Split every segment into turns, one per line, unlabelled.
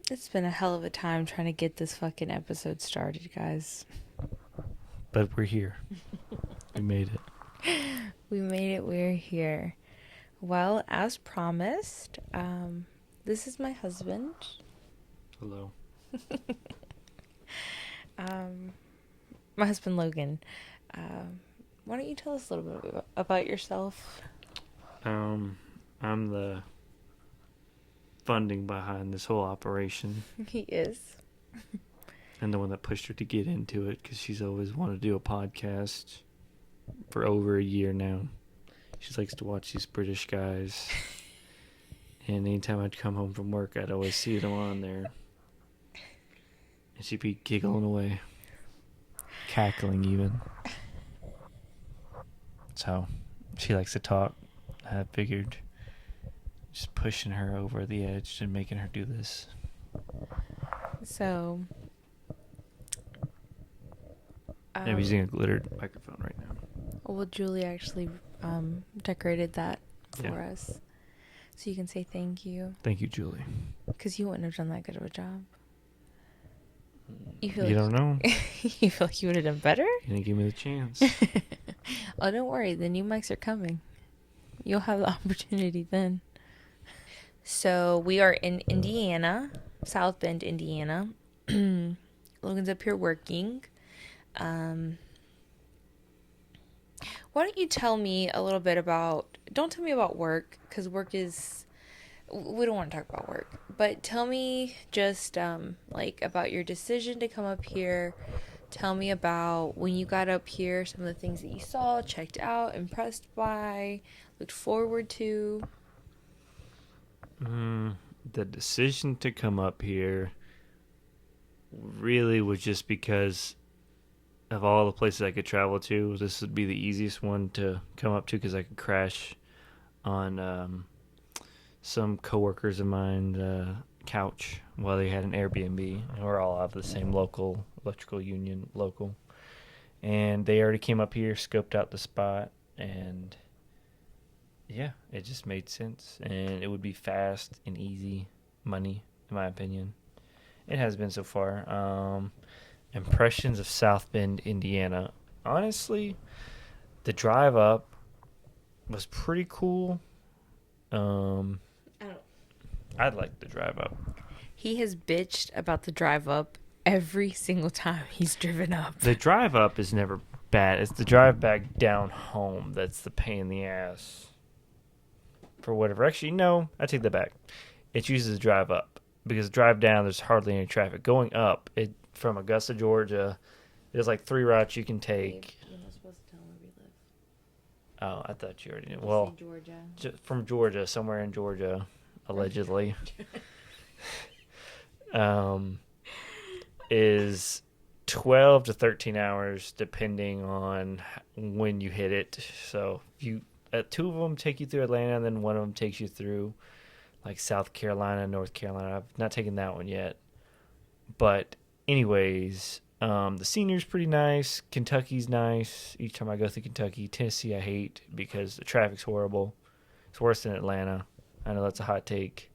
It's been a hell of a time trying to get this fucking episode started, guys.
But we're here. We made it.
We made it. We're here. Well, as promised, this is my husband.
Hello.
My husband Logan. Why don't you tell us a little bit about yourself?
I'm the funding behind this whole operation
He is.
and the one that pushed her to get into it because she's always wanted to do a podcast for over a year now. She likes to watch these British guys. And anytime I'd come home from work, I'd always see them on there. And she'd be giggling away. Cackling even. So, she likes to talk. I figured just pushing her over the edge and making her do this.
So,
I'm using a glittered microphone right now.
well, Julie actually decorated that for
Yeah.
us. So you can say thank you.
Thank you, Julie.
Because you wouldn't have done that good of a job.
You don't know.
You feel like you would have done better?
You didn't give me the chance.
Oh, don't worry. The new mics are coming. You'll have the opportunity then. So we are in Indiana, South Bend, Indiana. Logan's up here working. Why don't you tell me a little bit about... Don't tell me about work, because work is... We don't want to talk about work. But tell me just, about your decision to come up here. Tell me about when you got up here, some of the things that you saw, checked out, impressed by, looked forward to.
The decision to come up here really was just because of all the places I could travel to. This would be the easiest one to come up to because I could crash on some coworkers of mine couch while they had an Airbnb, and we're all out of the same local electrical union local, and they already came up here, scoped out the spot, and yeah, it just made sense, and it would be fast and easy money, in my opinion. It has been so far. Impressions of South Bend, Indiana. Honestly, the drive up was pretty cool. I'd like the drive up.
He has bitched about the drive up every single time he's driven up.
The drive up is never bad. It's the drive back down home that's the pain in the ass. For whatever. Actually, no, I take that back. It uses the drive up because drive down there's hardly any traffic. Going up, it from Augusta, Georgia, there's like 3 routes you can take.
You're not supposed to tell where we live.
Oh, I thought you already knew. Well,
Georgia.
From Georgia, somewhere in Georgia, allegedly, is 12 to 13 hours depending on when you hit it. So you 2 of them take you through Atlanta, and then one of them takes you through like South Carolina, North Carolina. I've not taken that one yet, but anyways, the scenery's pretty nice. Kentucky's nice. Each time I go through Kentucky, Tennessee I hate because the traffic's horrible. It's worse than Atlanta. I know that's a hot take,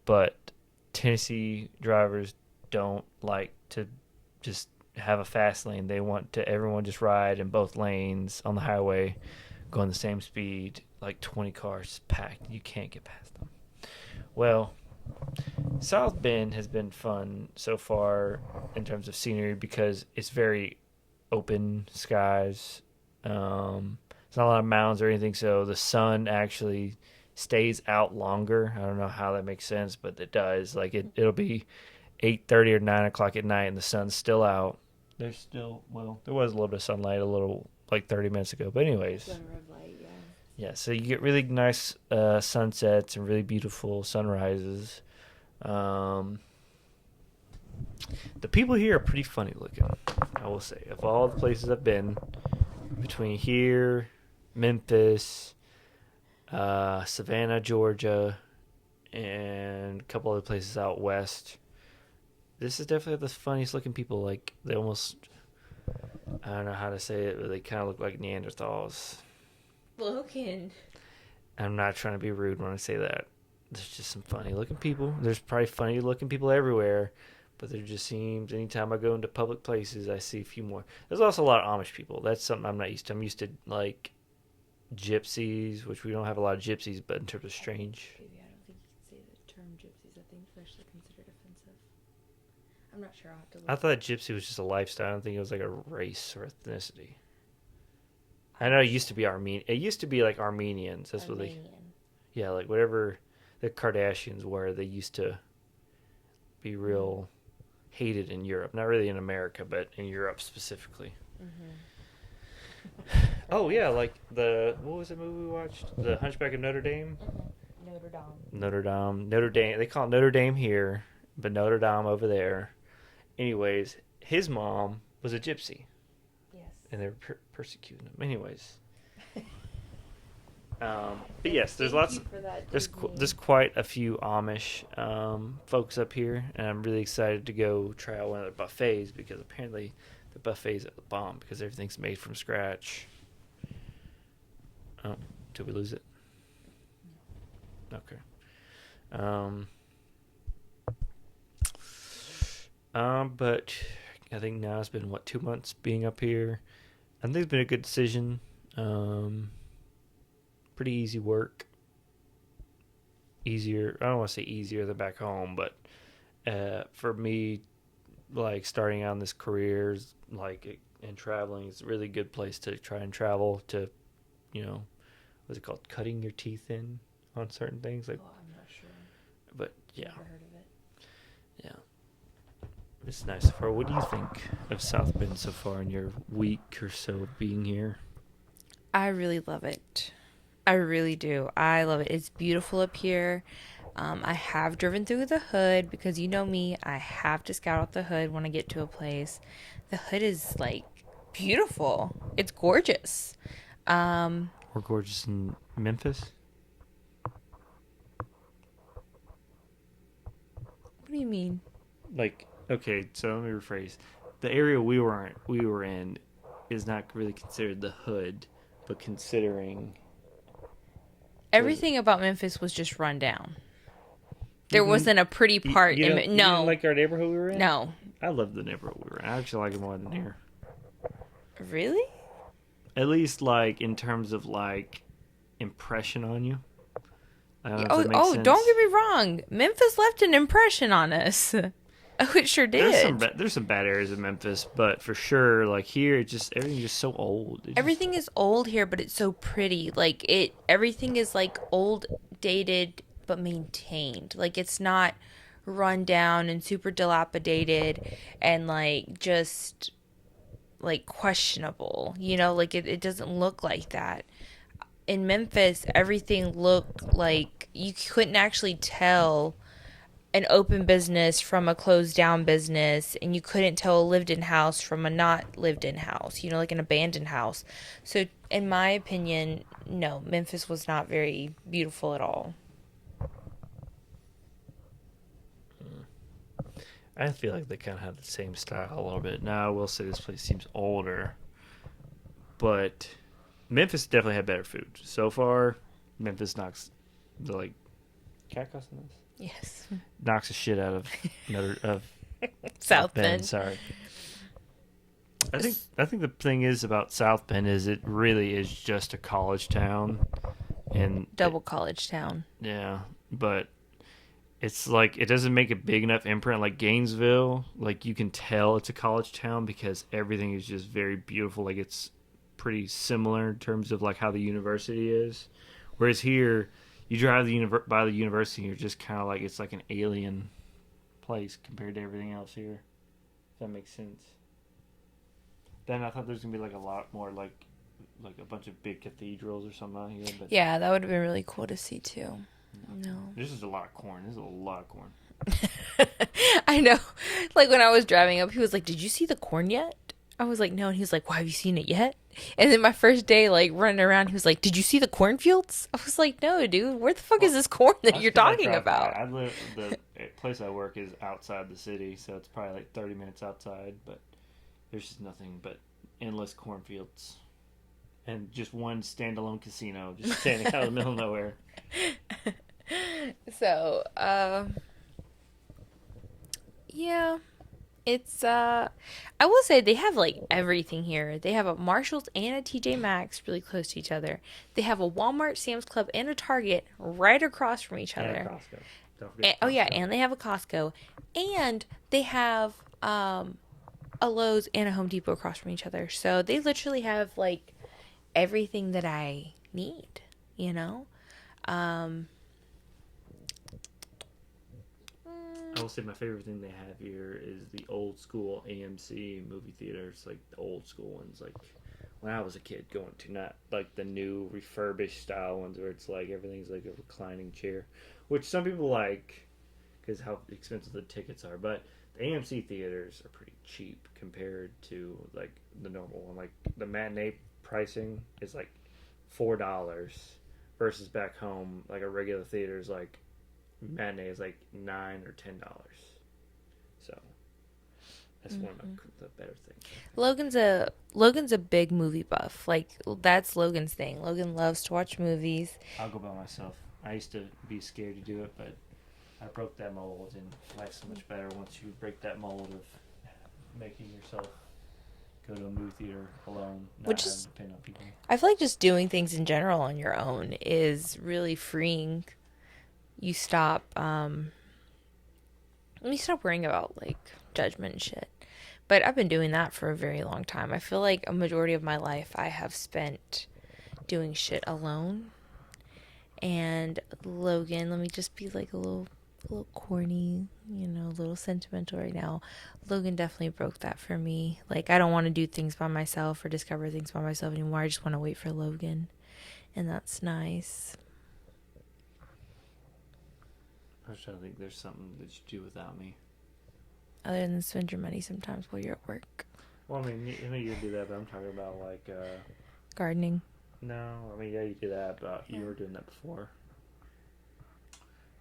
but Tennessee drivers don't like to just have a fast lane. They want to everyone just ride in both lanes on the highway, going the same speed, like 20 cars packed. You can't get past them. Well, South Bend has been fun so far in terms of scenery because it's very open skies. It's not a lot of mountains or anything, so the sun actually stays out longer. I don't know how that makes sense, but it does. Like it'll be 8:30 or 9 o'clock at night, and the sun's still out. There's still there was a little bit of sunlight, a little like 30 minutes ago. But anyways, yeah. So you get really nice sunsets and really beautiful sunrises. The people here are pretty funny looking, I will say. Of all the places I've been, between here, Memphis, Savannah, Georgia, and a couple other places out west, this is definitely the funniest looking people. Like, they almost, I don't know how to say it, but they kind of look like Neanderthals.
Logan.
I'm not trying to be rude when I say that. there's just some funny looking people. There's probably funny looking people everywhere, but there just seems anytime I go into public places, I see a few more. There's also a lot of Amish people. That's something I'm not used to. I'm used to like gypsies, which we don't have a lot of gypsies, but in terms of strange.
Baby, I don't think you can say the term gypsies. I think it's actually considered offensive. I'm not sure. I'll have to
I
look.
thought gypsy was just a lifestyle. I don't think it was like a race or ethnicity. I know
I'm
it used to be Armenian. It used to be like Armenians. That's what they.
Armenian.
Yeah, like whatever the Kardashians were, they used to be real hated in Europe. Not really in America, but in Europe specifically. Oh yeah, like the what was the movie we watched? The Hunchback of Notre Dame.
Notre Dame.
Notre Dame. They call it Notre Dame here, but Notre Dame over there. Anyways, his mom was a gypsy,
Yes.
and they were persecuting him. Anyways, but yes, there's
Thank
lots.
you for that,
There's
Disney.
there's quite a few Amish folks up here, and I'm really excited to go try out one of their buffets because apparently the buffets are the bomb because everything's made from scratch. Oh, did we lose it? Okay. Um, but I think now it's been what 2 months being up here. I think it's been a good decision. Pretty easy work. Easier. I don't want to say easier than back home, but for me, like starting out in this career, like and traveling is a really good place to try and travel to, what's it called? Cutting your teeth in on certain things. Like,
Oh, I'm not sure.
but yeah,
Never heard of it.
yeah. It's nice so far. What do you think of South Bend so far in your week or so of being here?
I really love it. I really do. I love it. It's beautiful up here. I have driven through the hood because you know me. I have to scout out the hood when I get to a place. The hood is like beautiful. It's gorgeous. Um,
We're gorgeous in Memphis.
what do you mean?
Like, okay, so let me rephrase. The area we were in is not really considered the hood, but considering
Everything about Memphis was just run down. There
you,
wasn't a pretty part
you
in
don't
it.
you didn't
No,
like our neighborhood we were in?
no.
I love the neighborhood we were in. I actually like it more than here.
Really?
At least like in terms of like impression on you. I don't know if
Oh,
that makes sense.
don't get me wrong. Memphis left an impression on us. Oh, it sure did.
There's some bad areas in Memphis, but for sure, like here, everything's just so old.
Everything is old here, but it's so pretty. Like everything is like old, dated, but maintained. Like it's not run down and super dilapidated and like just like questionable. Like it doesn't look like that. In Memphis, everything looked like you couldn't actually tell an open business from a closed down business, and you couldn't tell a lived in house from a not lived in house, like an abandoned house. So in my opinion, no, Memphis was not very beautiful at all.
I feel like they kind of have the same style a little bit. Now, I will say this place seems older, but Memphis definitely had better food. So far, Memphis knocks the like cat cussing this?
Yes.
Knocks the shit out of
South Bend.
Sorry. I think the thing is about South Bend is it really is just a college town, and
Double college town.
yeah, but it's like it doesn't make a big enough imprint like Gainesville. Like you can tell it's a college town because everything is just very beautiful. Like it's pretty similar in terms of like how the university is. Whereas here, you drive by the university, and you're just kind of like it's like an alien place compared to everything else here. If that makes sense. Then I thought there's gonna be like a lot more like a bunch of big cathedrals or something out here, but
Yeah, that would have been really cool to see too. No.
this is a lot of corn. This is a lot of corn.
I know. Like when I was driving up, he was like, "Did you see the corn yet?" I was like, "No." And he was like, "Well, have you seen it yet?" And then my first day, like running around, he was like, "Did you see the cornfields?" I was like, "No, dude. Where the fuck is this corn that
That's
you're
'cause I
talking
drive by.
about?"
I live the place I work is outside the city, so it's probably like 30 minutes outside. But there's just nothing but endless cornfields and just one standalone casino just standing out in the middle of nowhere.
So, yeah, it's I will say they have like everything here. They have a Marshalls and a TJ Maxx really close to each other. They have a Walmart, Sam's Club, and a Target right across from each
And a
other.
Costco. Don't forget
And,
the
oh yeah,
Costco.
and they have a Costco, and they have a Lowe's and a Home Depot across from each other. So they literally have like everything that I need, you know? Um,
I will say my favorite thing they have here is the old school AMC movie theaters, like the old school ones, like when I was a kid going to, not like the new refurbished style ones where it's like everything's like a reclining chair, which some people like because how expensive the tickets are. But the AMC theaters are pretty cheap compared to like the normal one. Like the matinee pricing is like $4 versus back home like a regular theater is like matinee is like $9 or $10. So that's one of the better things I think.
Logan's a big movie buff. Like that's Logan's thing. Logan loves to watch movies.
I'll go by myself. I used to be scared to do it, but I broke that mold, and life's so much better once you break that mold of making yourself go to a movie theater alone, not
Which
having to
is
depend on people.
I feel like just doing things in general on your own is really freeing. You stop you stop worrying about like judgment and shit. But I've been doing that for a very long time. I feel like a majority of my life I have spent doing shit alone. And Logan, let me just be like a little corny, you know, a little sentimental right now. Logan definitely broke that for me. Like I don't want to do things by myself or discover things by myself anymore. I just want to wait for Logan. And that's nice.
I was trying to think there's something that you do without me.
Other than spend your money sometimes while you're at work.
Well, I mean, I know you do that, but I'm talking about like,
Gardening.
no, I mean, yeah, you do that, but
Yeah.
you were doing that before.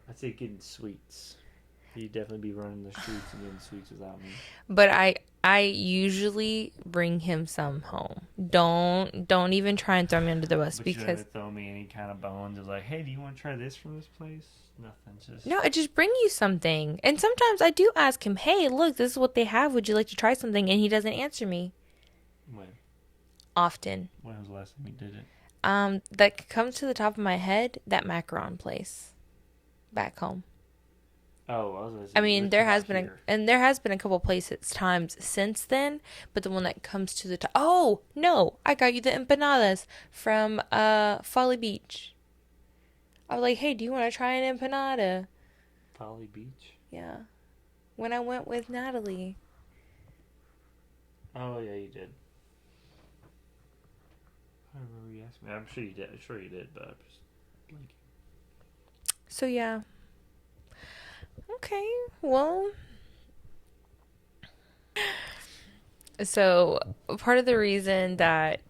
I'd say getting sweets. You'd definitely be running the streets and getting sweets without me.
But I usually bring him some home. Don't even try and throw me under the bus
But you don't
because
ever throw me any kind of bones of like, hey, do you want to try this from this place? Nothing, just
no, I just bring you something. And sometimes I do ask him, "Hey, look, this is what they have. Would you like to try something?" And he doesn't answer me
when.
often.
When was the last time you did it?
That comes to the top of my head, that macaron place back home.
Oh, I was gonna
I
say,
mean,
let's talk about here.
there has been a couple places times since then, but the one that comes to the top. Oh no, I got you the empanadas from Folly Beach. I was like, hey, do you want to try an empanada?
Polly Beach.
Yeah, when I went with Natalie.
Oh yeah, you did. I don't remember you asked me. I'm sure you did. I'm sure you did, but I'm just blanking.
So yeah, okay, well. So part of the reason that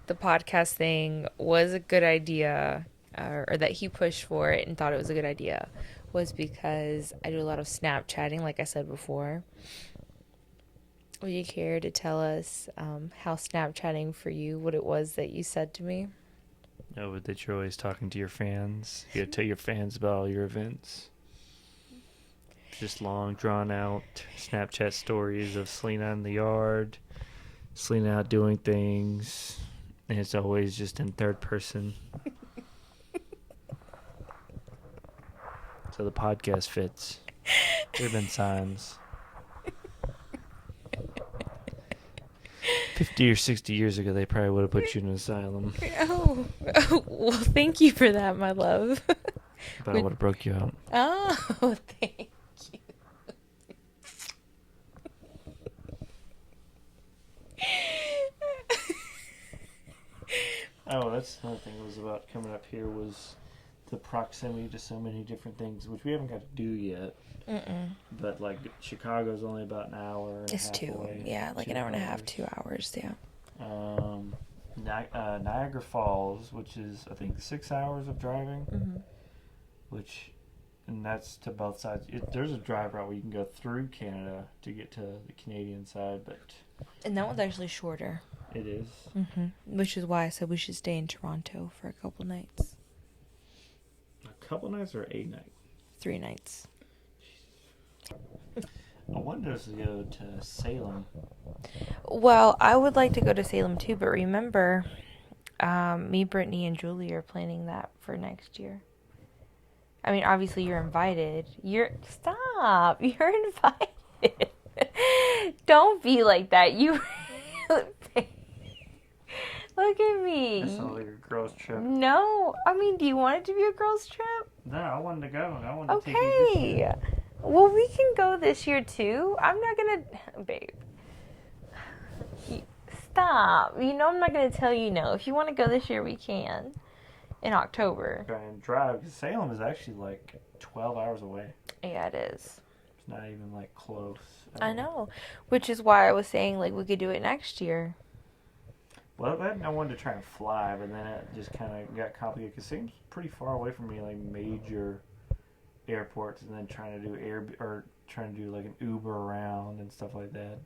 the podcast thing was a good idea, or that he pushed for it and thought it was a good idea, was because I do a lot of Snapchatting, like I said before. Would you care to tell us how Snapchatting for you, what it was that you said to me?
No, but that you're always talking to your fans. You gotta tell your fans about all your events. Just long, drawn out Snapchat stories of Selena in the yard, Selena out doing things, and it's always just in third person. So the podcast fits. There have been signs. 50 or 60 years ago, they probably would have put you in an asylum.
Oh, well, thank you for that, my love.
But I would have broke you out.
Oh, thank you.
Oh, that's another thing that was about coming up here was the proximity to so many different things, which we haven't got to do yet.
Mm-mm.
But like Chicago's only about an hour and
It's
a half
two.
away.
Yeah, like an hour and a half,
2 hours.
2 hours. Yeah.
Niagara Falls, which is I think 6 hours of driving,
Mm-hmm.
which, and that's to both sides. There's a drive route where you can go through Canada to get to the Canadian side, but
And that one's actually shorter.
it is.
Mm-hmm. Which is why I said we should stay in Toronto for a couple nights.
A couple nights or a night?
3 nights.
I wanted us to go to Salem.
Well, I would like to go to Salem too, but remember, me, Brittany, and Julie are planning that for next year. I mean, obviously you're invited. Stop. You're invited. Don't be like that. You look at me.
That sounds like a girls' trip.
No, I mean, do you want it to be a girls' trip?
No, I wanted to go. I wanted to take you this year.
Okay. Well, we can go this year too. I'm not gonna, babe. Stop. You know I'm not gonna tell you no. If you want to go this year, we can. In October.
Try and drive, because Salem is actually like 12 hours away.
Yeah, it is.
It's not even like close.
I know. Which is why I was saying like we could do it next year.
Well, I wanted to try and fly, but then it just kind of got complicated because it seems pretty far away from me, like major airports, and then trying to do like an Uber around and stuff like that.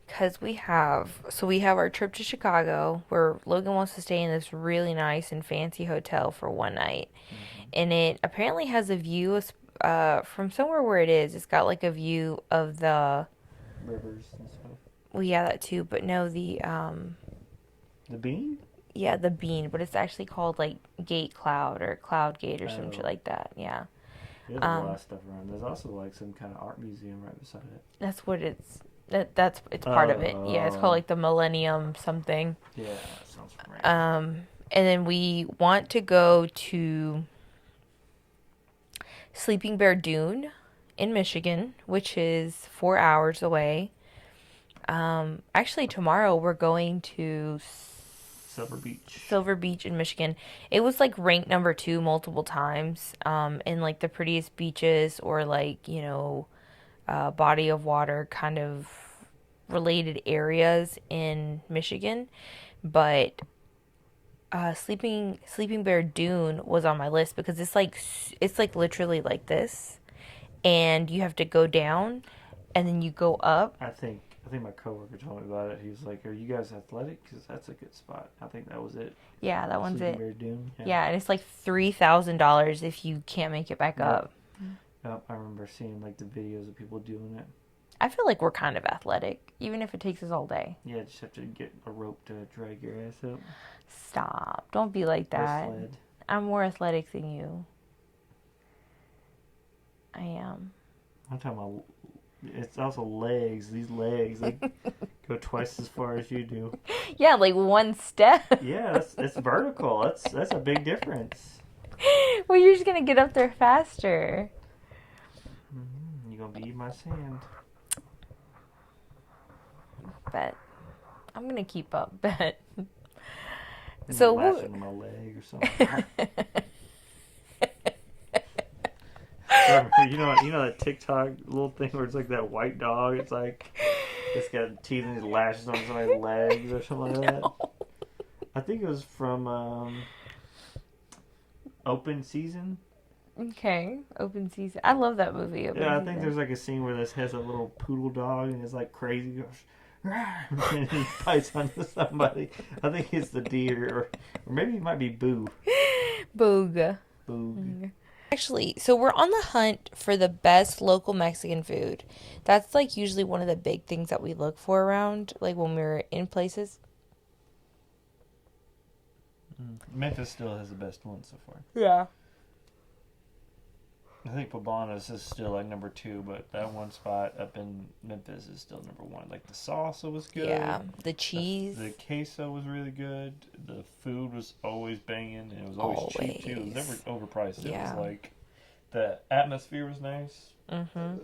Because we have our trip to Chicago where Logan wants to stay in this really nice and fancy hotel for one night.
Mm-hmm.
And it apparently has a view from somewhere where it is. It's got like a view of the
Rivers and stuff.
well, yeah, that too, but no, the
Bean?
yeah, the bean, but it's actually called like Gate Cloud or Cloud Gate or some shit like that. Yeah.
There's a lot of stuff around. There's also like some kind of art museum right beside it.
That's what it's part of it. Yeah, it's called like the Millennium something.
Yeah, that sounds familiar.
And then we want to go to Sleeping Bear Dune in Michigan, which is 4 hours away. Actually, tomorrow we're going to Silver Beach in Michigan. It was like ranked number 2 multiple times in like the prettiest beaches or like, body of water kind of related areas in Michigan. But Sleeping Bear Dune was on my list because it's like literally like this, and you have to go down and then you go up.
I think my coworker told me about it. He was like, "Are you guys athletic? Because that's a good spot." I think that was it.
Yeah, that one's
Sleeping
it.
Bear Dune.
Yeah, and it's like $3,000 if you can't make it back up.
Yep, I remember seeing like the videos of people doing it.
I feel like we're kind of athletic, even if it takes us all day.
Yeah, just have to get a rope to drag your ass up.
Stop. Don't be like that.
Sled.
I'm more athletic than you. I am.
I'm talking about, it's also legs. These legs, they go twice as far as you do.
Yeah, like one step.
Yeah, it's vertical. That's a big difference.
Well, you're just going to get up there faster.
You're going to be my sand.
Bet. I'm going to keep up, bet.
So lashing my leg or something. you know that TikTok little thing where it's like that white dog. It's like it's got teeth and it lashes on somebody's legs or something like that. I think it was from Open Season.
Okay, Open Season. I love that movie.
I think there's like a scene where this has a little poodle dog and it's like crazy. Goes, and he bites onto somebody. I think it's the deer, or maybe it might be Boo.
Boog. Actually, so we're on the hunt for the best local Mexican food. That's like usually one of the big things that we look for around, like when we're in places.
Memphis still has the best one so far.
Yeah.
I think Poblanos is still like number 2, but that one spot up in Memphis is still number 1. Like the salsa was good.
Yeah, the cheese.
The queso was really good. The food was always banging, and it was always cheap too. It was never overpriced.
Yeah.
It was like the atmosphere was nice.
Mhm.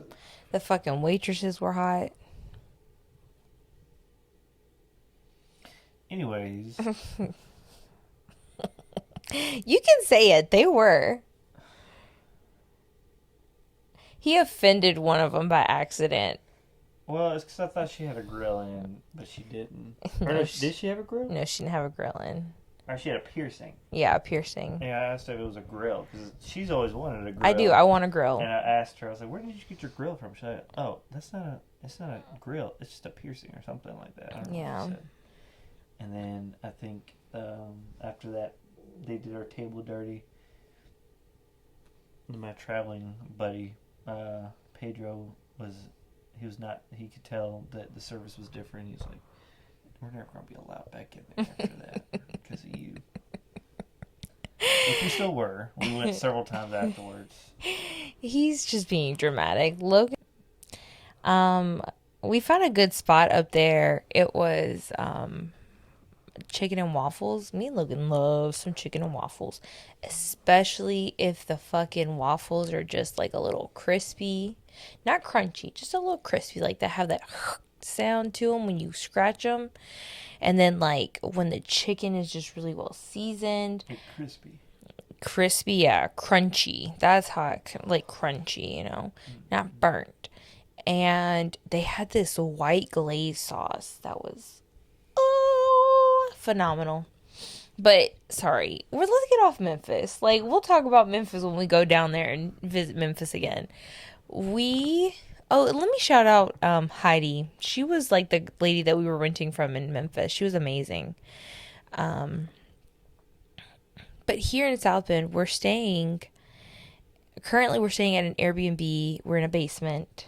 The fucking waitresses were hot.
Anyways,
you can say it. They were. He offended one of them by accident.
well, it's because I thought she had a grill in, but she didn't. Did she have a grill?
No, she didn't have a grill in.
Or she had a piercing.
Yeah, a piercing.
Yeah, I asked her if it was a grill, because she's always wanted a grill.
I do. I want a grill.
And I asked her, I was like, "Where did you get your grill from?" She said, "Oh, it's not a grill. It's just a piercing or something like that." I don't know what she said. And then I think after that, they did our table dirty. my traveling buddy, Pedro, was he was not. He could tell that the service was different. He's like, "We're never gonna be allowed back in there after that because of you." Which we still were. We went several times afterwards.
He's just being dramatic. Logan, um, we found a good spot up there. It was chicken and waffles. Me and Logan love some chicken and waffles, especially if the fucking waffles are just like a little crispy, not crunchy, just a little crispy, like that have that sound to them when you scratch them. And then like when the chicken is just really well seasoned,
Like crispy.
crispy, yeah, crunchy. That's how like crunchy, not burnt. And they had this white glaze sauce that was phenomenal. But sorry, let's get off Memphis. Like we'll talk about Memphis when we go down there and visit Memphis again. We let me shout out Heidi. She was like the lady that we were renting from in Memphis. She was amazing. Um, but here in South Bend, we're staying. Currently, we're staying at an Airbnb. We're in a basement.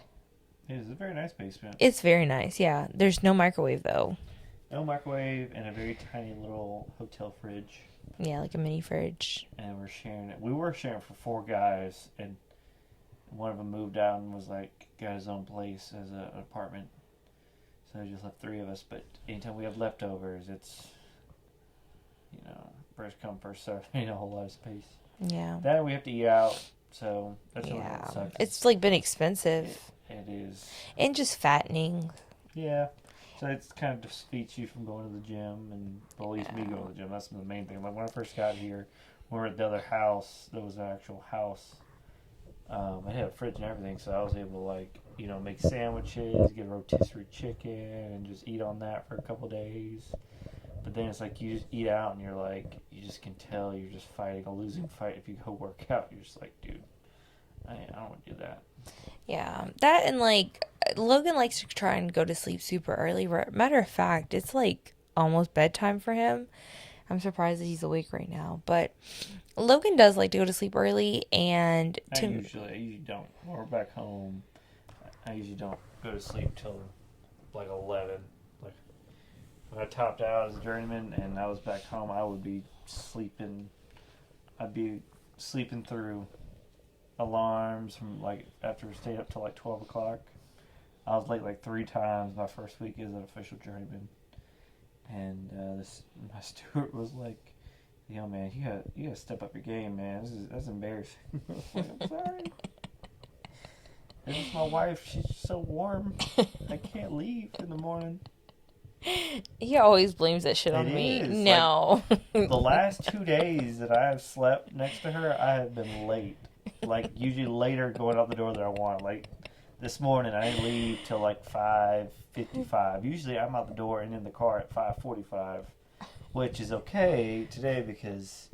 It is a very nice basement.
It's very nice. Yeah, there's no microwave though.
No microwave and a very tiny little hotel fridge.
Yeah, like a mini fridge.
And we're sharing it. We were sharing for four guys, and one of them moved out and was like got his own place as an apartment. So they just left three of us. But anytime we have leftovers, it's first come first serve. Ain't a whole lot of space.
Yeah.
Then we have to eat out, so that's what
Yeah.
sucks.
It's like been expensive.
It is.
And just fattening.
Yeah. So it's kind of defeats you from going to the gym, and well, at least me going to the gym. That's the main thing. Like when I first got here, we were at the other house. There was an actual house. I had a fridge and everything, so I was able to make sandwiches, get a rotisserie chicken, and just eat on that for a couple days. But then it's like you just eat out, and you're like, you just can tell you're just fighting a losing fight if you go work out. You're just like, dude, I don't want to do that.
Yeah, that and like Logan likes to try and go to sleep super early. Matter of fact, it's like almost bedtime for him. I'm surprised that he's awake right now, but Logan does like to go to sleep early, and
I usually don't. When we're back home, I usually don't go to sleep till like 11. Like when I topped out as a journeyman and I was back home, I would be sleeping. I'd be sleeping through alarms from after we stayed up till 12 o'clock. I was late three times my first week as an official journeyman, and my steward was like, "Yo, man, you gotta step up your game, man. That's embarrassing." I'm sorry. This is my wife. She's so warm. I can't leave in the morning.
he always blames that shit on me.
Is.
No.
The last 2 days that I have slept next to her, I have been late. Usually later going out the door than I want. This morning, I didn't leave till 5:55. Usually I'm out the door and in the car at 5:45, which is okay today because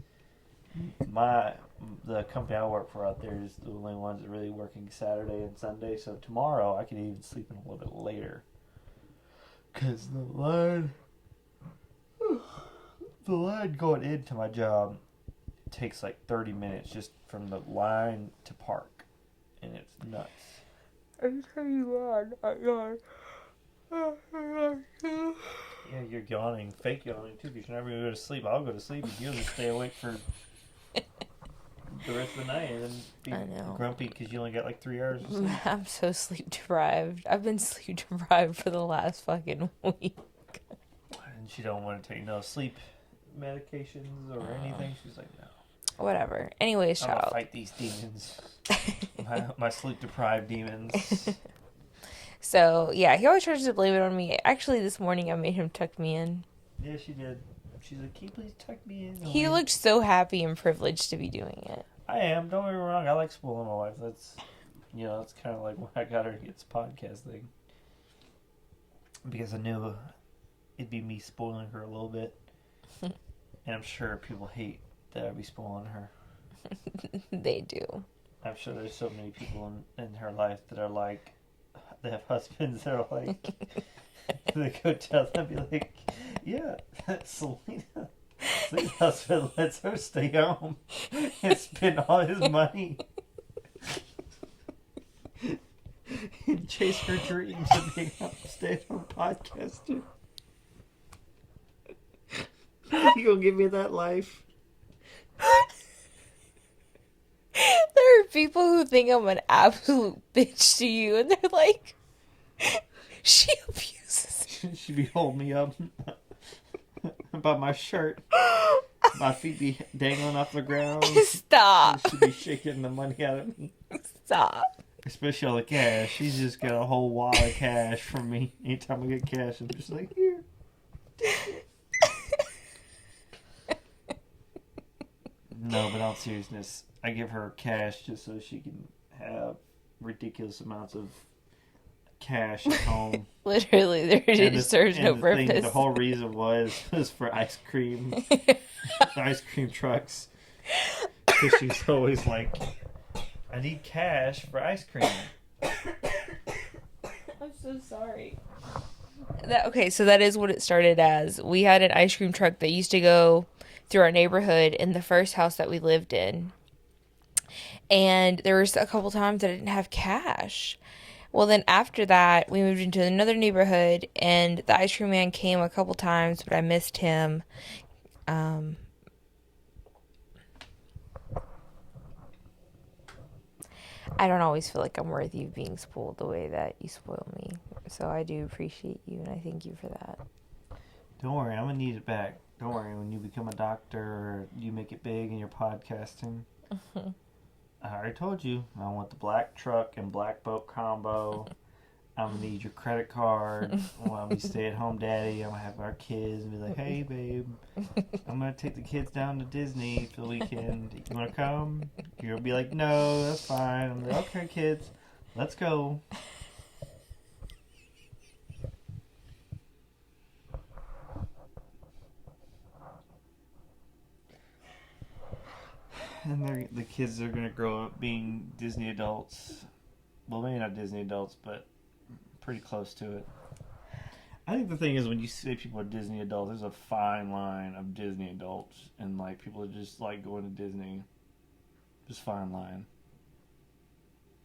the company I work for out there is the only ones that are really working Saturday and Sunday. So tomorrow I can even sleep in a little bit later. Because the line going into my job takes 30 minutes just from the line to park. And it's nuts.
Every time you yawn, I yawn.
Yeah, you're yawning, fake yawning too, because you're never going to go to sleep. I'll go to sleep and you'll just stay awake for the rest of the night and then be grumpy because you only got 3 hours of sleep.
I'm so sleep deprived. I've been sleep deprived for the last fucking week.
And she don't want to take no sleep medications or anything. She's like, no.
Whatever. Anyways,
I'm gonna fight these demons. my sleep deprived demons.
So yeah, he always tries to blame it on me. Actually, this morning I made him tuck me in.
Yeah, she did. She's like, "Can you please tuck me in?"
He looked so happy and privileged to be doing it.
I am. Don't get me wrong. I like spoiling my wife. That's kind of like why I got her to get this podcast thing. Because I knew it'd be me spoiling her a little bit. And I'm sure people hate that I'd be spoiling her.
They do.
I'm sure there's so many people in her life that are they have husbands that are they go tell them, be like, yeah, Selena's husband lets her stay home and spend all his money chase her dreams of being a stay-at-home podcaster. You gonna give me that life?
There are people who think I'm an absolute bitch to you, and they're like, she abuses
She be holding me up about my shirt. My feet be dangling off the ground.
you. Stop.
She be shaking the money out of me.
Stop.
Especially all the cash. She's just got a whole wad of cash from me. Anytime I get cash, I'm just like, here. No, but all seriousness, I give her cash just so she can have ridiculous amounts of cash at home.
Literally, there serves no purpose.
The whole reason was for ice cream. Ice cream trucks. Because she's always like, I need cash for ice cream.
I'm so sorry. Okay, so that is what it started as. We had an ice cream truck that used to go through our neighborhood in the first house that we lived in. And there was a couple times that I didn't have cash. Well, then after that, we moved into another neighborhood, and the ice cream man came a couple times, but I missed him. I don't always feel like I'm worthy of being spoiled the way that you spoil me. So I do appreciate you, and I thank you for that.
Don't worry, I'm going to need it back. Don't worry, when you become a doctor or you make it big in your podcasting. I already told you, I want the black truck and black boat combo. I'm going to need your credit card. While we stay at home daddy, I'm going to have our kids and be like, hey, babe, I'm going to take the kids down to Disney for the weekend. You want to come? You're going to be like, no, that's fine. I'm like, okay, kids, let's go. And the kids are going to grow up being Disney adults. Well, maybe not Disney adults, but pretty close to it. I think the thing is, when you say people are Disney adults, there's a fine line of Disney adults and like people are just like going to Disney. Just fine line.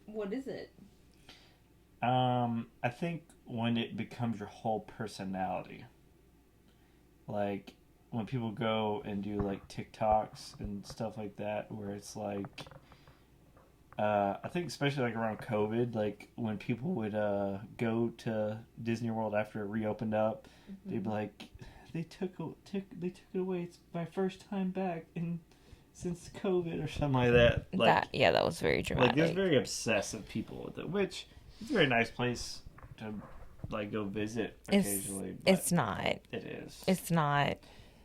What is it?
I think when it becomes your whole personality. Like when people go and do like TikToks and stuff like that, where it's like, I think especially like around COVID, like when people would go to Disney World after it reopened up, they'd be like, they took it away. It's my first time back since COVID or something like that. Like,
that was very dramatic.
Like there's very obsessive people with it, which is a very nice place to like go visit occasionally.
It's not.
It is.
It's not.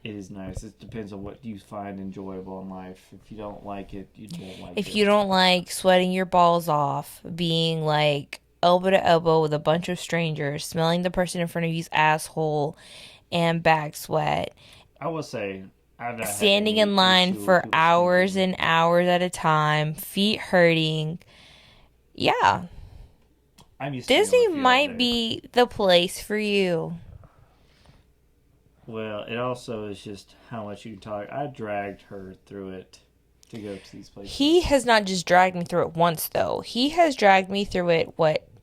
It is nice. It depends on what you find enjoyable in life. If you don't like it, you don't like it.
If you don't like sweating your balls off, being like elbow to elbow with a bunch of strangers, smelling the person in front of you's asshole and back sweat.
I will say, I've not
standing in line for hours and hours at a time, feet hurting. Yeah.
I'm used
Disney might be the place for you.
Well, it also is just how much you can talk. I dragged her through it to go to these places.
He has not just dragged me through it once, though. He has dragged me through it,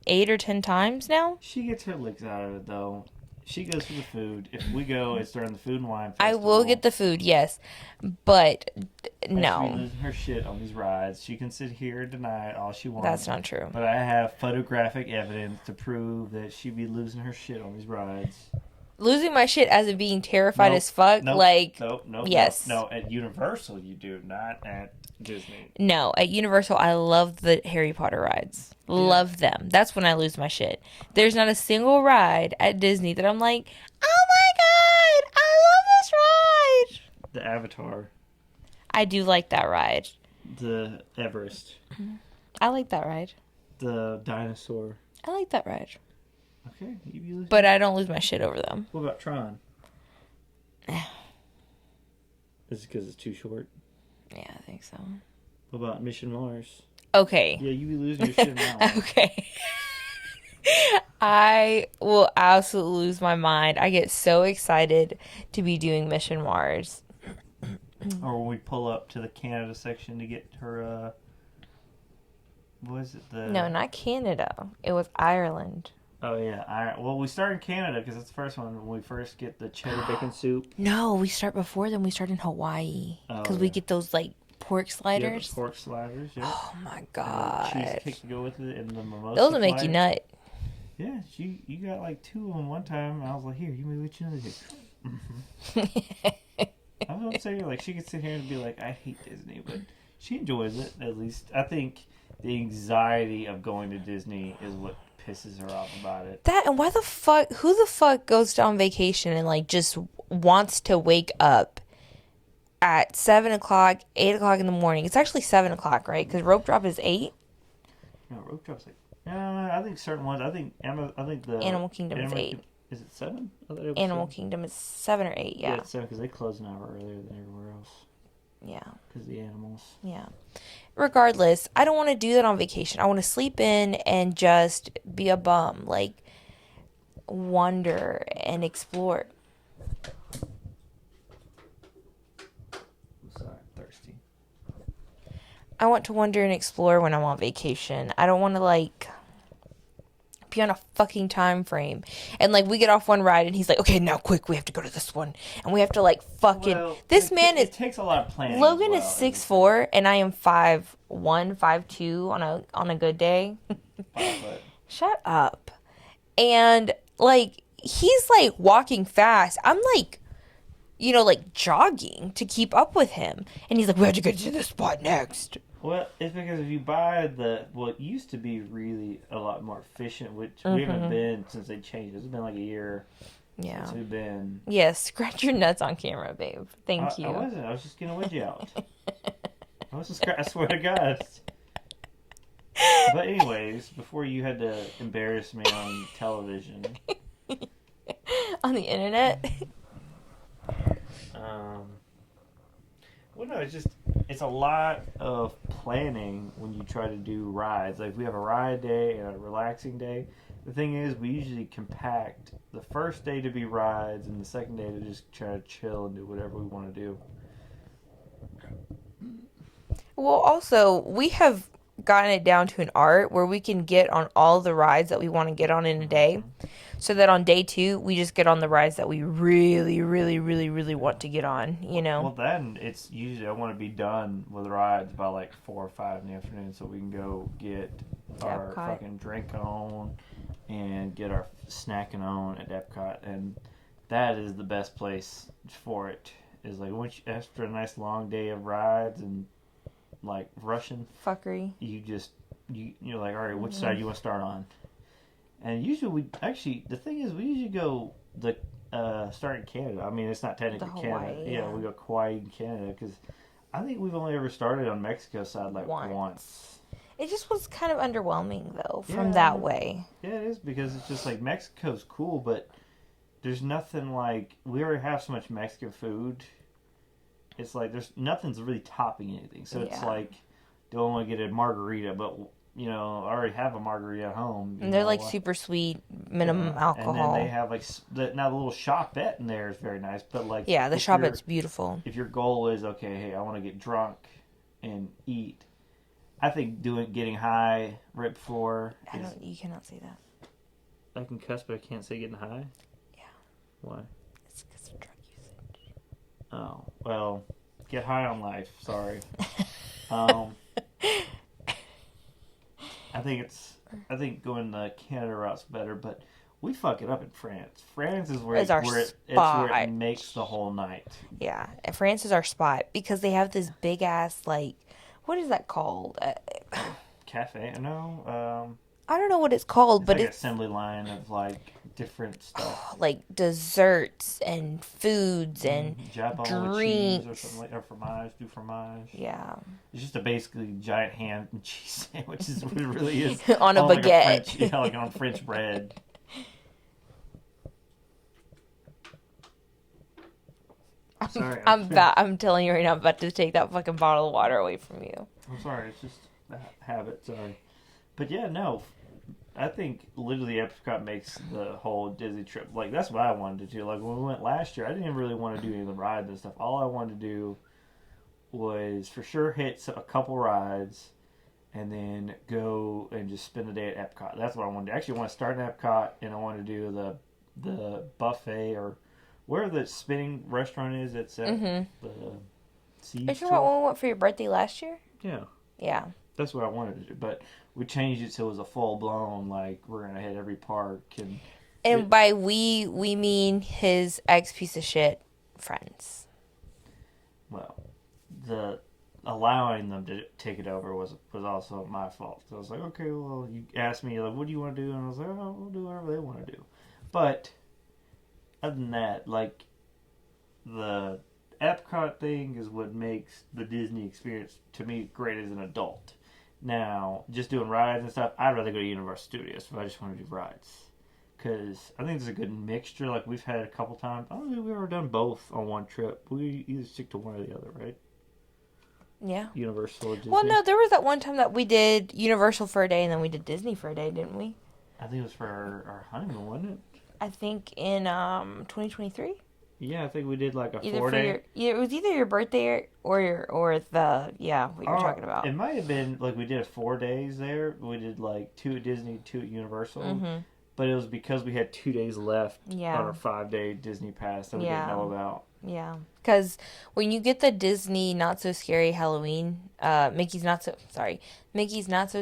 8 or 10 times now?
She gets her licks out of it, though. She goes for the food. If we go, it's during the Food and Wine Festival.
I will get the food, yes. But, no.
She'll be losing her shit on these rides. She can sit here and deny it all she wants.
That's not true.
But I have photographic evidence to prove that she'd be losing her shit on these rides.
Losing my shit as in being terrified as fuck, yes.
No, at Universal you do, not at Disney.
No, at Universal I love the Harry Potter rides. Yeah. Love them. That's when I lose my shit. There's not a single ride at Disney that I'm like, oh my god, I love this ride.
The Avatar.
I do like that ride.
The Everest.
I like that ride.
The dinosaur.
I like that ride.
Okay, you be losing.
But I don't lose my shit over them.
What about Tron? Is it because it's too short?
Yeah, I think so.
What about Mission Mars?
Okay.
Yeah, you be losing your shit in that one.
Okay. I will absolutely lose my mind. I get so excited to be doing Mission Mars.
Or when we pull up to the Canada section to get her Was it the?
No, not Canada. It was Ireland.
Oh yeah, well we start in Canada because it's the first one when we first get the cheddar bacon soup.
No, we start before then. We start in Hawaii
Oh
because we
yeah,
get those like pork
yeah, the
sliders.
pork sliders. Yep,
Oh my
and the
god,
cheesecake to go with it, and the
those
mimosa
will make you
flight.
nut.
Yeah, you got like two of them one time. And I was like, here, you may let you another two. I was gonna say like she could sit here and be like, I hate Disney, but she enjoys it at least. I think the anxiety of going to Disney is what pisses her off about it.
That and why the fuck? Who the fuck goes on vacation and like just wants to wake up at 7 o'clock, 8 o'clock in the morning? It's actually 7 o'clock, right? Because rope drop is 8.
No, rope drop's like. I think certain ones. I think the
Animal Kingdom is 8.
Is it 7? I thought it was
Animal
7.
Kingdom is 7 or 8.
Yeah,
Yeah,
it's 7 because they close an hour earlier than everywhere else
yeah,
because the animals.
yeah. Regardless, I don't want to do that on vacation. I want to sleep in and just be a bum, like wander and explore.
I'm sorry, I'm thirsty.
I want to wander and explore when I'm on vacation. I don't want to like be on a fucking time frame. And like we get off one ride and he's like, "Okay, now quick, we have to go to this one." And we have to like fucking
Well,
this man is
it takes a lot of planning.
Logan
as
is
well,
6'4" and I am 5'1", 5'2" on a good day.
5 foot.
Shut up. And like he's like walking fast. I'm like like jogging to keep up with him. And he's like, "We have to get to this spot next."
Well, it's because if you buy it used to be really a lot more efficient, which we haven't been since they changed. It's been like a year
Yeah.
since we've been.
Yes, scratch your nuts on camera, babe. Thank you.
I wasn't. I was just getting a wedgie out. I wasn't. I swear to God. But anyways, before you had to embarrass me on television,
On the internet.
well, no, it's a lot of planning when you try to do rides. Like we have a ride day and a relaxing day. The thing is, we usually compact the first day to be rides and the second day to just try to chill and do whatever we want to do.
Well, also, we have gotten it down to an art where we can get on all the rides that we want to get on in a day. So that on day 2, we just get on the rides that we really, really, really, really want to get on,
Well, then it's usually I want to be done with rides by like 4 or 5 in the afternoon so we can go get our
Epcot.
fucking drink on and get our snacking on at Epcot. And that is the best place for it. Is like once after a nice long day of rides and like rushing,
Fuckery.
you're like, all right, which side you want to start on? And usually the thing is we usually go start in Canada. I mean, it's not technically Canada.
Hawaii,
Yeah, we go Hawaii in Canada because I think we've only ever started on Mexico side like once.
It just was kind of underwhelming though from
Yeah.
that way.
Yeah, it is because it's just like Mexico's cool, but there's nothing like we already have so much Mexican food. It's like nothing's really topping anything. So it's like, do I want to get a margarita? But I already have a margarita at home.
And they're like super sweet, minimum alcohol.
And then they have like now the little shopette in there is very nice. But like
the shopette's beautiful.
If your goal is okay, hey, I want to get drunk and eat, I think getting high right before.
You cannot say that.
I can cuss, but I can't say getting high.
Yeah.
Why?
It's because of drug usage.
Oh well, get high on life. Sorry. I think going the Canada route's better, but we fuck it up in France. France is where
It's our
where
spot.
it makes the whole night.
Yeah, and France is our spot because they have this big ass like, what is that called?
Cafe? No.
I don't know what it's called, but
like an
it's
assembly line of like different stuff,
like desserts and foods and
Jabon with cheese or something like, or fromage, du fromage.
Yeah,
it's just a basically giant ham and cheese sandwich. Is what it really is
on a baguette.
Like on French bread. Sorry,
I'm telling you right now, I'm about to take that fucking bottle of water away from you.
I'm sorry, it's just a habit. Sorry, but yeah, no. I think literally Epcot makes the whole Disney trip. Like, that's what I wanted to do. Like, when we went last year, I didn't really want to do any of the rides and stuff. All I wanted to do was for sure hit a couple rides and then go and just spend the day at Epcot. That's what I want to do. Actually, I want to start in Epcot, and I want to do the buffet or where the spinning restaurant is. It's at
Mm-hmm.
the
Are
Siege
you talking about
Tour.
when we went for your birthday last year?
Yeah,
Yeah.
that's what I wanted to do. But we changed it so it was a full blown like we're gonna hit every park and
And
it.
by we mean his ex piece of shit friends.
Well, the allowing them to take it over was also my fault. So I was like, okay, well, you asked me like, what do you want to do, and I was like, oh, we'll do whatever they want to do. But other than that, like the Epcot thing is what makes the Disney experience to me great as an adult. Now, just doing rides and stuff, I'd rather go to Universal Studios if I just want to do rides. Because I think there's a good mixture. Like we've had a couple times. I don't think we've ever done both on one trip. We either stick to one or the other, right?
Yeah.
Universal or
Well,
Disney.
no, there was that one time that we did Universal for a day and then we did Disney for a day, didn't we?
I think it was for our honeymoon, wasn't it?
I think in 2023.
Yeah, I think we did like a
Either
four
for
day.
your it was either your birthday or the yeah what you're talking about.
It might have been like we did 4 days there. We did like two at Disney, two at Universal.
Mhm.
But it was because we had 2 days left on
Yeah.
our 5 day Disney pass that we didn't
Yeah.
know about.
Yeah. Because when you get the Disney Not So Scary Halloween, Mickey's Not So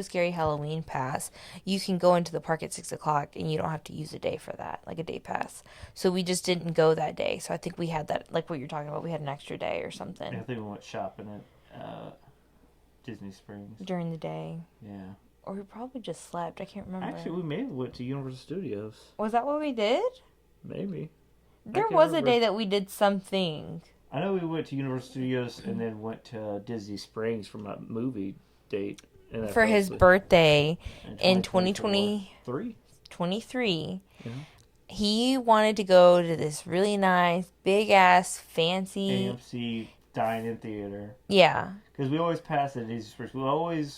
Scary Halloween pass, you can go into the park at 6 o'clock and you don't have to use a day for that, like a day pass. So we just didn't go that day. So I think we had that, like what you're talking about, we had an extra day or
And I
something
think we went shopping at Disney Springs.
during the day.
Yeah.
Or we probably just slept. I can't remember.
Actually, we may have went to Universal Studios.
Was that what we did?
Maybe. I
There
can't
was a
remember.
day that we did something.
I know we went to Universal Studios and then went to Disney Springs for my movie date. And I
For
fell
his
asleep
birthday in
2024. 3?
2023.
Yeah.
He wanted to go to this really nice, big ass, fancy.
AMC Dine-In Theater.
Yeah.
Because we always pass at Disney Springs.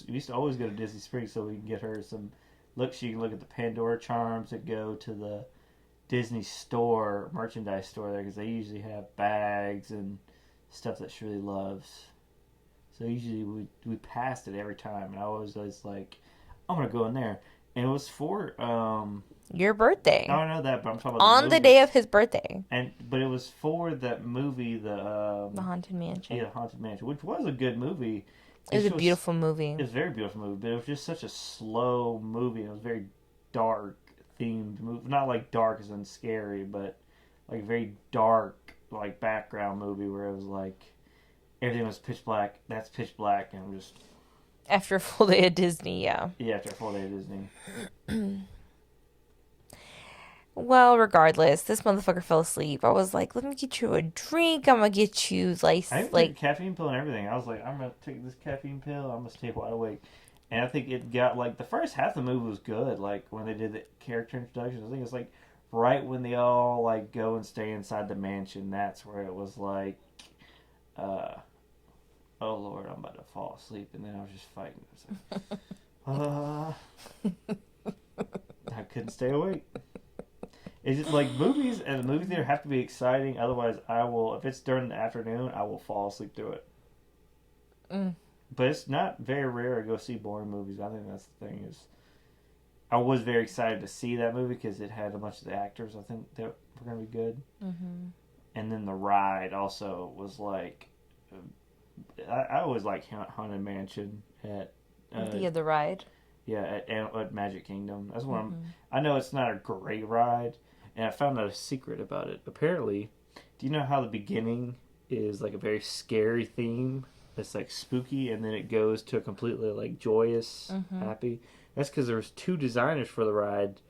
We used to always go to Disney Springs so we can get her some. Look, she can look at the Pandora charms that go to the Disney store, merchandise store there, because they usually have bags and stuff that she really loves. So usually we passed it every time, and I was like, I'm gonna go in there, and it was for
Your birthday.
I don't know that, but I'm talking about
On the
movie.
day of his birthday.
But it was for that movie,
The Haunted Mansion.
yeah, Haunted Mansion, which was a good movie.
It was a
just
beautiful movie.
It was a very beautiful movie, but it was just such a slow movie. And it was very dark themed movie, not like dark as in scary, but like very dark like background movie where it was like everything was pitch black. That's pitch black, and I'm just
After a full day at Disney, yeah.
yeah after a full day of Disney.
Well, regardless, this motherfucker fell asleep. I was like, let me get you a drink. I'm gonna get you
I even took a caffeine pill and everything. I was like, I'm gonna take this caffeine pill. I'm gonna stay wide awake. And I think it got like the first half of the movie was good. Like when they did the character introductions, I think it's like right when they all like go and stay inside the mansion. That's where it was like, oh Lord, I'm about to fall asleep. And then I was just fighting. I was like, I couldn't stay awake. It's just like movies and the movie theater have to be exciting. Otherwise, I will. If it's during the afternoon, I will fall asleep through it.
Mm.
But it's not very rare to go see boring movies. I think that's the thing is, I was very excited to see that movie because it had a bunch of the actors I think that were going to be good.
Mm-hmm.
And then the ride also was like, I always like Haunted Mansion at.
The ride.
Yeah, at Magic Kingdom. That's one.
Mm-hmm.
I know it's not a great ride, and I found out a secret about it. Apparently, do you know how the beginning is like a very scary theme? It's like spooky, and then it goes to a completely like joyous, happy. That's because there was two designers for the ride,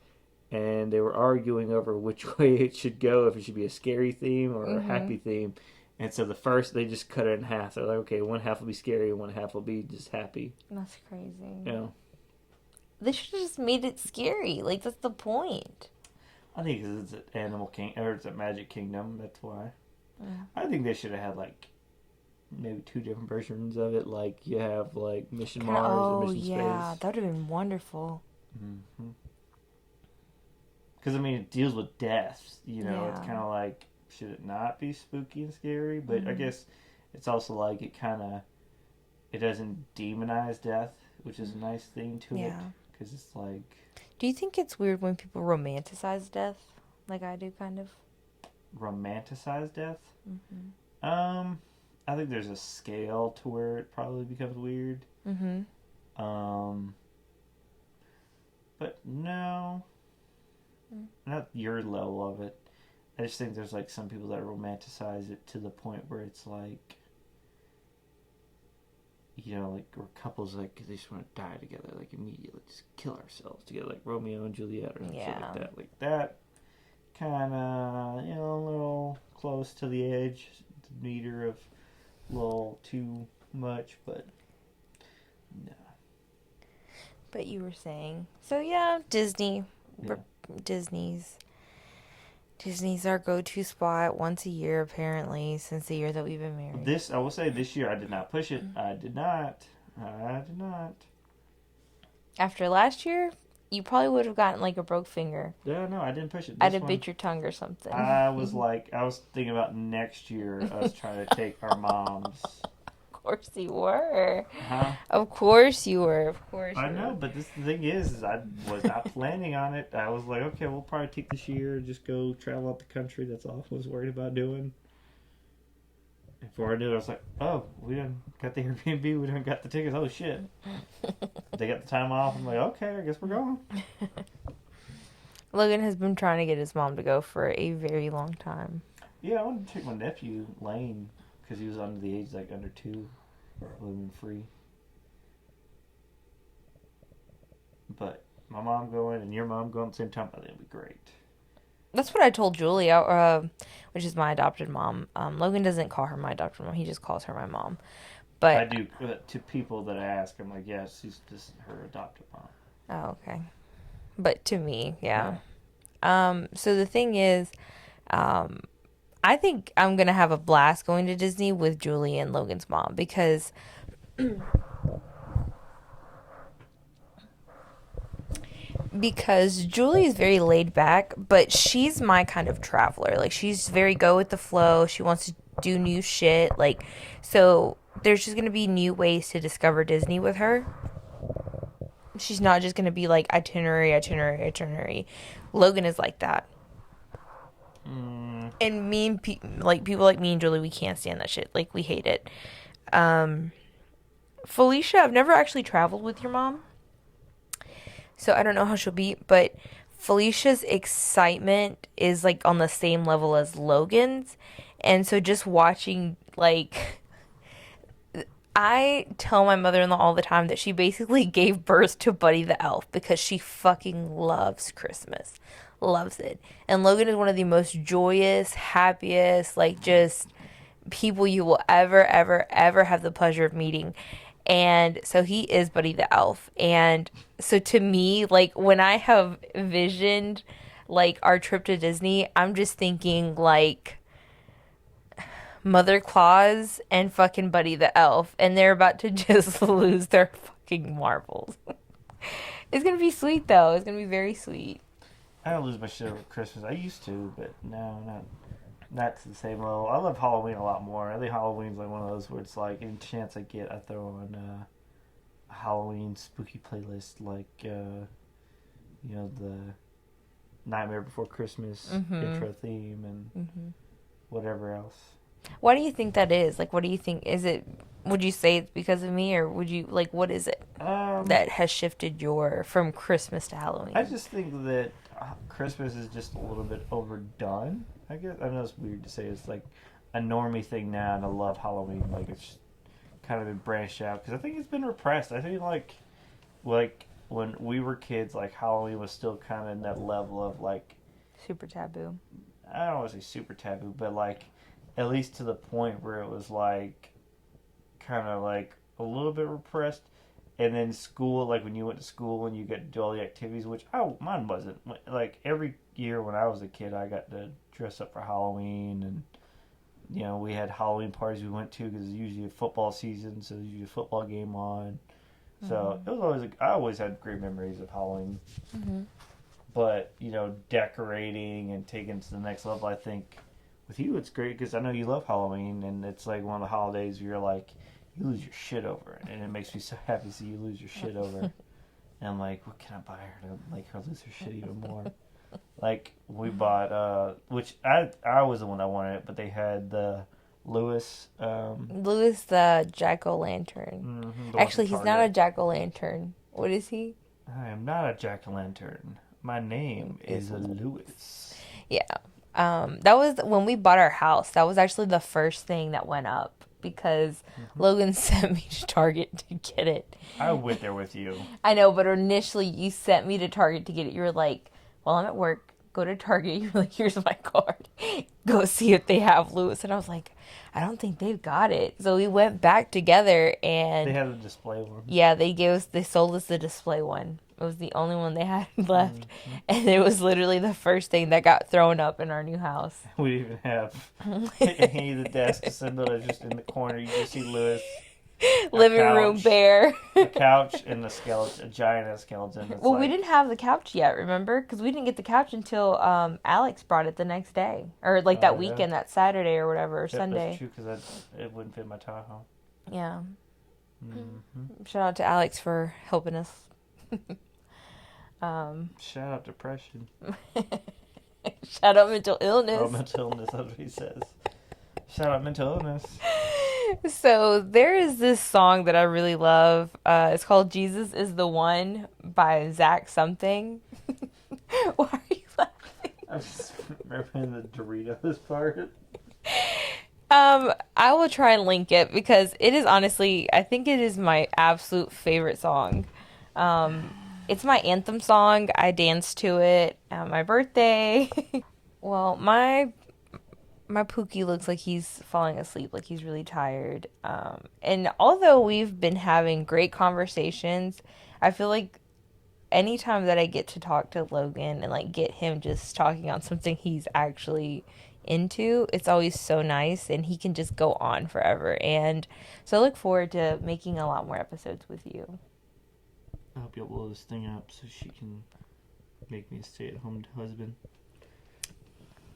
and they were arguing over which way it should go, if it should be a scary theme or a happy theme. And so the first, they just cut it in half. They're like, okay, one half will be scary, one half will be just happy.
That's crazy.
You know?
They should have just made it scary. Like, that's the point.
I think it's at Animal King or it's at Magic Kingdom. That's why.
Mm.
I think they should have had like maybe two different versions of it. Like you have like Mission Mars or Mission Space.
That would have been wonderful.
Because I mean, it deals with deaths. You know,
Yeah.
it's kind of like should it not be spooky and scary? But I guess it's also like it kind of it doesn't demonize death, which is a nice thing to it
Yeah.
because it's like
Do you think it's weird when people romanticize death, like I do, kind of?
romanticized death.
Mm-hmm.
Um, I think there's a scale to where it probably becomes weird.
Mm-hmm.
Um, but no, not your level of it. I just think there's like some people that romanticize it to the point where it's like, like where couples like they just want to die together, like immediately, just kill ourselves together, like Romeo and Juliet or some shit like
Yeah.
that. Like that kind of, a little close to the edge, the meter of a little too much, but no.
But you were saying, so yeah, Disney.
Yeah.
Disney's Disney's our go-to spot once a year, apparently, since the year that we've been married.
I will say, this year I did not push it. I did not. I did not.
After last year, you probably would have gotten like a broke finger.
Yeah, no, I didn't push it.
I'd
This
have
one,
bit your tongue or something.
I was thinking about next year us trying to take our moms.
Of course you were.
Huh?
Of course you were. Of course
I
you
know,
were.
but the thing is I was not planning on it. I was like, okay, we'll probably take this year, just go travel out the country. That's all I was worried about doing. Before I knew it, I was like, oh, we done got the Airbnb, we done got the tickets. Oh shit. They got the time off. I'm like, okay, I guess we're going.
Logan has been trying to get his mom to go for a very long time.
Yeah, I wanted to take my nephew, Lane, because he was under the age, like under 2, living free. But my mom going and your mom going at the same time, I think it'd be great.
That's what I told Julia, which is my adopted mom. Logan doesn't call her my adopted mom; he just calls her my mom.
I
But
do, to people that I ask, I'm like, yes, she's just her adopted mom.
oh, okay. But to me, yeah.
Yeah.
So the thing is, um, I think I'm gonna have a blast going to Disney with Julie and Logan's mom because Julie is very laid back, but she's my kind of traveler. Like she's very go with the flow. She wants to do new shit. Like so there's just going to be new ways to discover Disney with her. She's not just going to be like itinerary, itinerary, itinerary. Logan is like that.
Mm,
And like people like me and Julie, we can't stand that shit. Like we hate it. Um Felicia, I've never actually traveled with your mom. So I don't know how she'll be, but Felicia's excitement is like on the same level as Logan's. And so just watching like I tell my mother-in-law all the time that she basically gave birth to Buddy the Elf because she fucking loves Christmas. Loves it. And Logan is one of the most joyous, happiest, like just people you will ever, ever, ever have the pleasure of meeting. And so he is Buddy the Elf. And so to me, like when I have visioned like our trip to Disney, I'm just thinking like Mother Claus and fucking Buddy the Elf, and they're about to just lose their fucking marbles. It's gonna be sweet though. It's gonna be very sweet.
I don't lose my shit over Christmas. I used to, but no, not to the same level. I love Halloween a lot more. I think Halloween's like one of those where it's like any chance I get, I throw on a Halloween spooky playlist, like the Nightmare Before Christmas intro theme and whatever else.
Why do you think that is? Like, what do you think? Is it? Would you say it's because of me, or would you like? What is it that has shifted your from Christmas to Halloween?
I just think that Christmas is just a little bit overdone. I guess I know it's weird to say it's like a normie thing now, and I love Halloween. Like it's kind of been branched out because I think it's been repressed. I think like when we were kids, like Halloween was still kind of in that level of like
Super taboo.
I don't want to say super taboo, but like at least to the point where it was like kind of like a little bit repressed. And then school, like when you went to school and you got to do all the activities, which mine wasn't. Like every year when I was a kid, I got to dress up for Halloween, and we had Halloween parties we went to because it was usually a football season, so there's usually a football game on. So it was always I always had great memories of Halloween. But decorating and taking it to the next level, I think with you it's great because I know you love Halloween, and it's like one of the holidays where you're like you lose your shit over it. And it makes me so happy to see you lose your shit over it. And I'm like, what can I buy her to make her lose her shit even more? Like, we bought, which I was the one that wanted it, but they had the Lewis.
Louis the jack-o'-lantern.
The one from
Actually, he's not a
Target.
jack-o'-lantern. What is he?
I am not a jack-o'-lantern. My name is Lewis.
Yeah. That was when we bought our house. That was actually the first thing that went up because Logan sent me to Target to get it.
I went there with you.
I know, but initially you sent me to Target to get it. You were like, well, I'm at work. Go to Target. You're like, here's my card. Go see if they have Lewis. And I was like, I don't think they've got it. So we went back together and
They had a display one.
yeah, they sold us the display one. It was the only one they had left. And it was literally the first thing that got thrown up in our new house.
We didn't even have any of the desks assembled. It's just in the corner. You just see Lewis.
Living room bare.
A couch and a skeleton, a giant skeleton. It's
Well, we didn't have the couch yet, remember? Because we didn't get the couch until Alex brought it the next day. Or like that weekend, that Saturday or whatever, or Sunday.
That's true, because it wouldn't fit my Tahoe.
Yeah. Shout out to Alex for helping us.
Shout out depression.
Shout out mental illness.
Oh, mental illness, that's what he says. Shout out mental illness.
So there is this song that I really love. It's called Jesus is the One by Zach something. Why are you laughing?
I'm just remembering the Doritos part.
I will try and link it because it is honestly, I think it is my absolute favorite song. It's my anthem song. I danced to it at my birthday. Well, my Pookie looks like he's falling asleep, like he's really tired. And although we've been having great conversations, I feel like anytime that I get to talk to Logan and like get him just talking on something he's actually into, it's always so nice and he can just go on forever. And so I look forward to making a lot more episodes with you.
I hope you'll blow this thing up so she can make me a stay-at-home husband.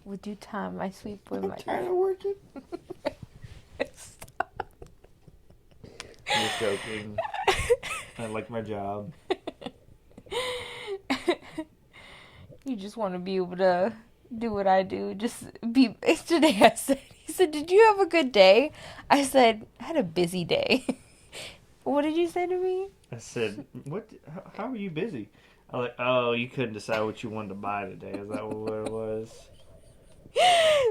With due time, my sweet boy.
I'm tired of working. I'm just joking. I like my job.
You just want to be able to do what I do. Just be. Today I said, he said, did you have a good day? I said, I had a busy day. What did you say to me?
I said, "What? How are you busy?" I was like, "Oh, you couldn't decide what you wanted to buy today. Is that what it was?"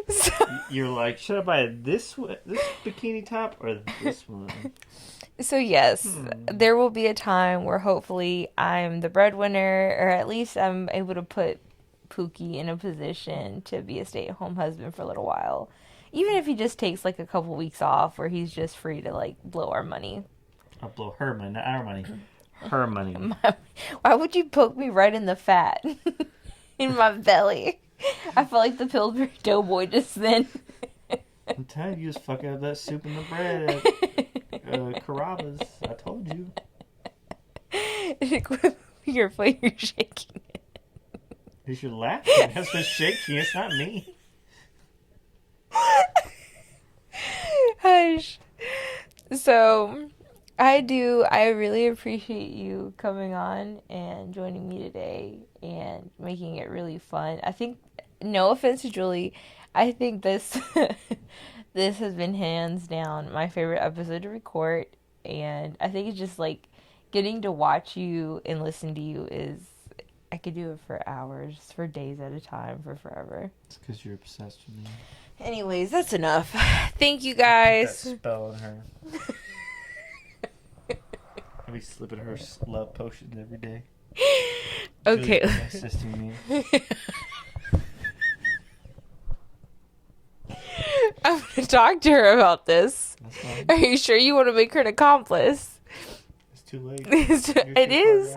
So, you're like, "Should I buy this bikini top or this one?"
So yes, there will be a time where hopefully I'm the breadwinner, or at least I'm able to put Pookie in a position to be a stay-at-home husband for a little while. Even if he just takes like a couple weeks off where he's just free to like blow our money.
I'll blow her money, not our money. Her money.
Why would you poke me right in the fat? In my belly. I felt like the Pillsbury Doughboy just then.
I'm telling you, just fuck out that soup and the bread at Carrabba's. I told you.
Your foot, you're shaking it.
Because you're laughing. That's what's shaking. It's not me.
Hush. So, I really appreciate you coming on and joining me today and making it really fun. I think, no offense to Julie, I think this this has been hands down my favorite episode to record, and I think it's just like getting to watch you and listen to you is, I could do it for hours, for days at a time, for forever.
It's because you're obsessed with me.
Anyways, that's enough. Thank you guys.
That spell on her. I'll be slipping her love potions every day.
Okay.
Assisting me.
I'm going to talk to her about this.
That's fine.
Are you sure you want to make her an accomplice?
It's too late.
It is.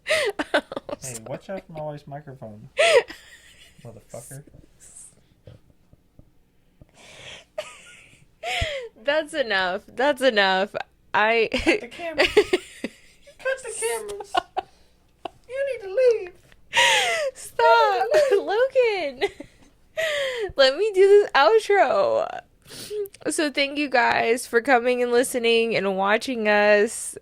Hey, watch out for my wife's microphone. Motherfucker.
That's enough. That's enough.
Cut the cameras. Cut the cameras. You need to leave.
Stop. Logan. Let me do this outro. So thank you guys for coming and listening and watching us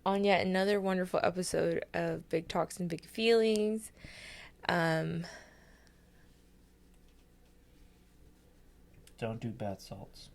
on yet another wonderful episode of Big Talks and Big Feelings. Um,
Don't do bath salts.